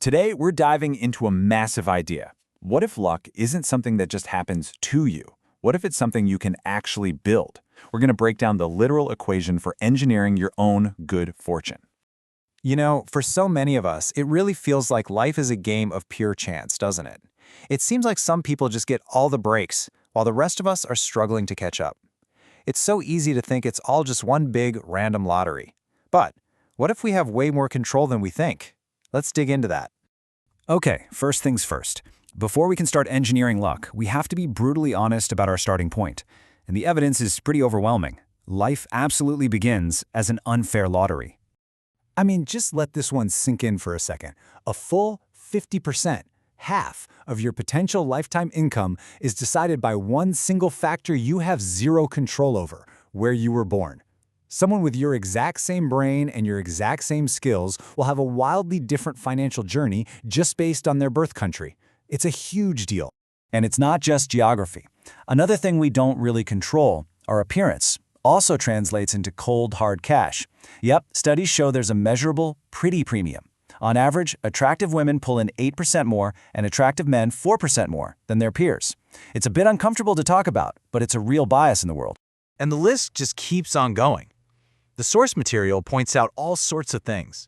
Today, we're diving into a massive idea. What if luck isn't something that just happens to you? What if it's something you can actually build? We're going to break down the literal equation for engineering your own good fortune. You know, for so many of us, it really feels like life is a game of pure chance, doesn't it? It seems like some people just get all the breaks, while the rest of us are struggling to catch up. It's so easy to think it's all just one big, random lottery. But what if we have way more control than we think? Let's dig into that. Okay, first things first. Before we can start engineering luck, we have to be brutally honest about our starting point. And the evidence is pretty overwhelming. Life absolutely begins as an unfair lottery. I mean, just let this one sink in for a second. A full 50%, half of your potential lifetime income is decided by one single factor you have zero control over: where you were born. Someone with your exact same brain and your exact same skills will have a wildly different financial journey just based on their birth country. It's a huge deal. And it's not just geography. Another thing we don't really control, our appearance, also translates into cold, hard cash. Yep, studies show there's a measurable, pretty premium. On average, attractive women pull in 8% more and attractive men 4% more than their peers. It's a bit uncomfortable to talk about, but it's a real bias in the world. And the list just keeps on going. The source material points out all sorts of things.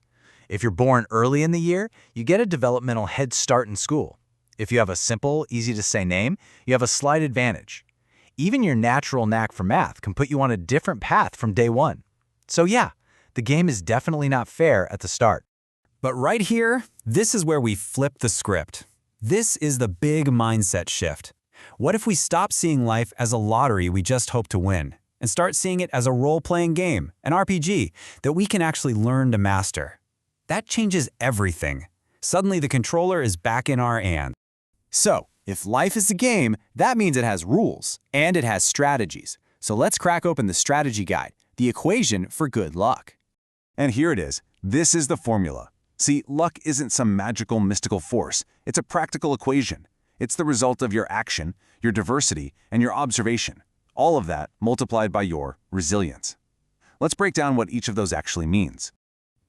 If you're born early in the year, you get a developmental head start in school. If you have a simple, easy-to-say name, you have a slight advantage. Even your natural knack for math can put you on a different path from day one. So yeah, the game is definitely not fair at the start. But right here, this is where we flip the script. This is the big mindset shift. What if we stop seeing life as a lottery we just hope to win, and start seeing it as a role-playing game, an RPG, that we can actually learn to master? That changes everything. Suddenly the controller is back in our hands. So, if life is a game, that means it has rules, and it has strategies. So let's crack open the strategy guide, the equation for good luck. And here it is. This is the formula. See, luck isn't some magical, mystical force. It's a practical equation. It's the result of your action, your diversity, and your observation. All of that multiplied by your resilience. Let's break down what each of those actually means.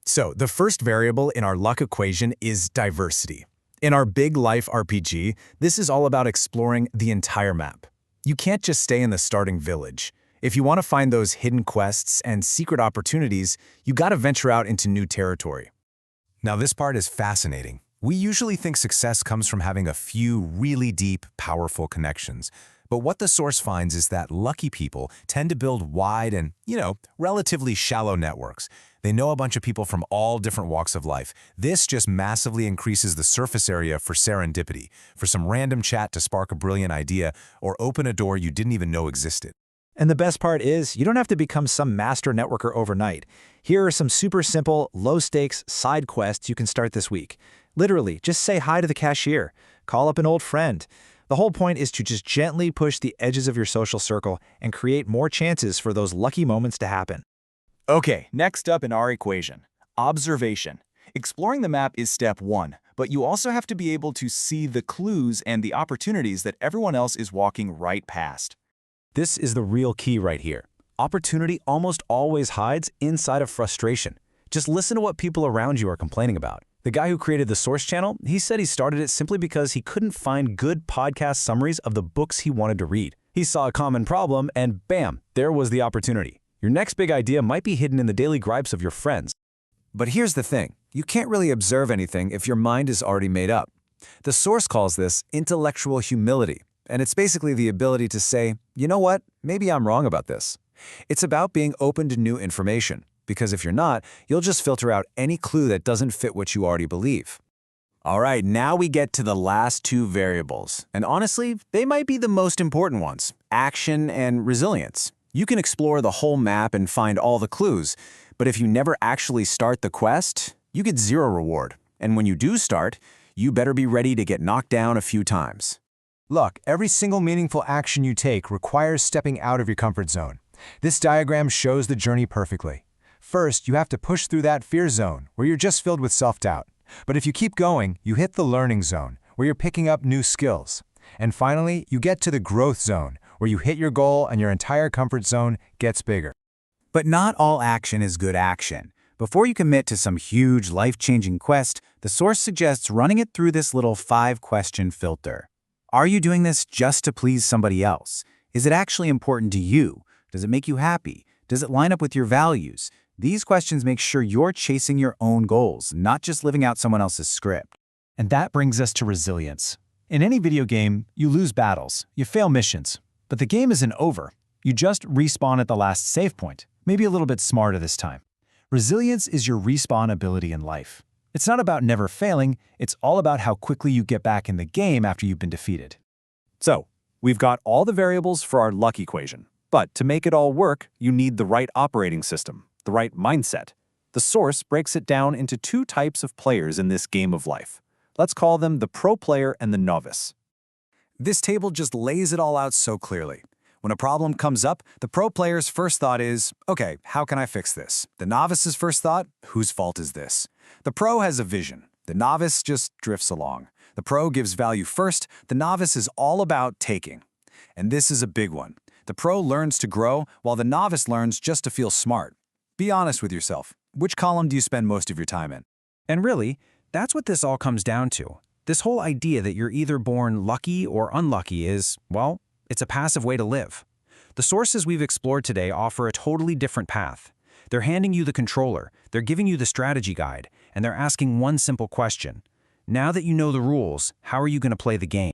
So, the first variable in our luck equation is diversity. In our big life RPG, this is all about exploring the entire map. You can't just stay in the starting village. If you want to find those hidden quests and secret opportunities, you gotta venture out into new territory. Now, this part is fascinating. We usually think success comes from having a few really deep, powerful connections. But what the source finds is that lucky people tend to build wide and, relatively shallow networks. They know a bunch of people from all different walks of life. This just massively increases the surface area for serendipity, for some random chat to spark a brilliant idea or open a door you didn't even know existed. And the best part is, you don't have to become some master networker overnight. Here are some super simple, low-stakes side quests you can start this week. Literally, just say hi to the cashier, call up an old friend. The whole point is to just gently push the edges of your social circle and create more chances for those lucky moments to happen. Okay, next up in our equation, observation. Exploring the map is step one, but you also have to be able to see the clues and the opportunities that everyone else is walking right past. This is the real key right here. Opportunity almost always hides inside of frustration. Just listen to what people around you are complaining about. The guy who created the Source channel, he said he started it simply because he couldn't find good podcast summaries of the books he wanted to read. He saw a common problem and bam, there was the opportunity. Your next big idea might be hidden in the daily gripes of your friends. But here's the thing. You can't really observe anything if your mind is already made up. The Source calls this intellectual humility, and it's basically the ability to say, you know what, maybe I'm wrong about this. It's about being open to new information, because if you're not, you'll just filter out any clue that doesn't fit what you already believe. All right, now we get to the last two variables, and honestly, they might be the most important ones: action and resilience. You can explore the whole map and find all the clues, but if you never actually start the quest, you get zero reward. And when you do start, you better be ready to get knocked down a few times. Look, every single meaningful action you take requires stepping out of your comfort zone. This diagram shows the journey perfectly. First, you have to push through that fear zone, where you're just filled with self-doubt. But if you keep going, you hit the learning zone, where you're picking up new skills. And finally, you get to the growth zone, where you hit your goal and your entire comfort zone gets bigger. But not all action is good action. Before you commit to some huge, life-changing quest, The source suggests running it through this little 5-question filter. Are you doing this just to please somebody else? Is it actually important to you? Does it make you happy? Does it line up with your values? These questions make sure you're chasing your own goals, not just living out someone else's script. And that brings us to resilience. In any video game, you lose battles, you fail missions, but the game isn't over. You just respawn at the last save point, maybe a little bit smarter this time. Resilience is your respawn ability in life. It's not about never failing, it's all about how quickly you get back in the game after you've been defeated. So, we've got all the variables for our luck equation. But to make it all work, you need the right operating system, the right mindset. The source breaks it down into 2 types of players in this game of life. Let's call them the pro player and the novice. This table just lays it all out so clearly. When a problem comes up, the pro player's first thought is, okay, how can I fix this? The novice's first thought, whose fault is this? The pro has a vision. The novice just drifts along. The pro gives value first. The novice is all about taking. And this is a big one. The pro learns to grow, while the novice learns just to feel smart. Be honest with yourself. Which column do you spend most of your time in? And really, that's what this all comes down to. This whole idea that you're either born lucky or unlucky is, well, it's a passive way to live. The sources we've explored today offer a totally different path. They're handing you the controller, they're giving you the strategy guide, and they're asking one simple question. Now that you know the rules, how are you going to play the game?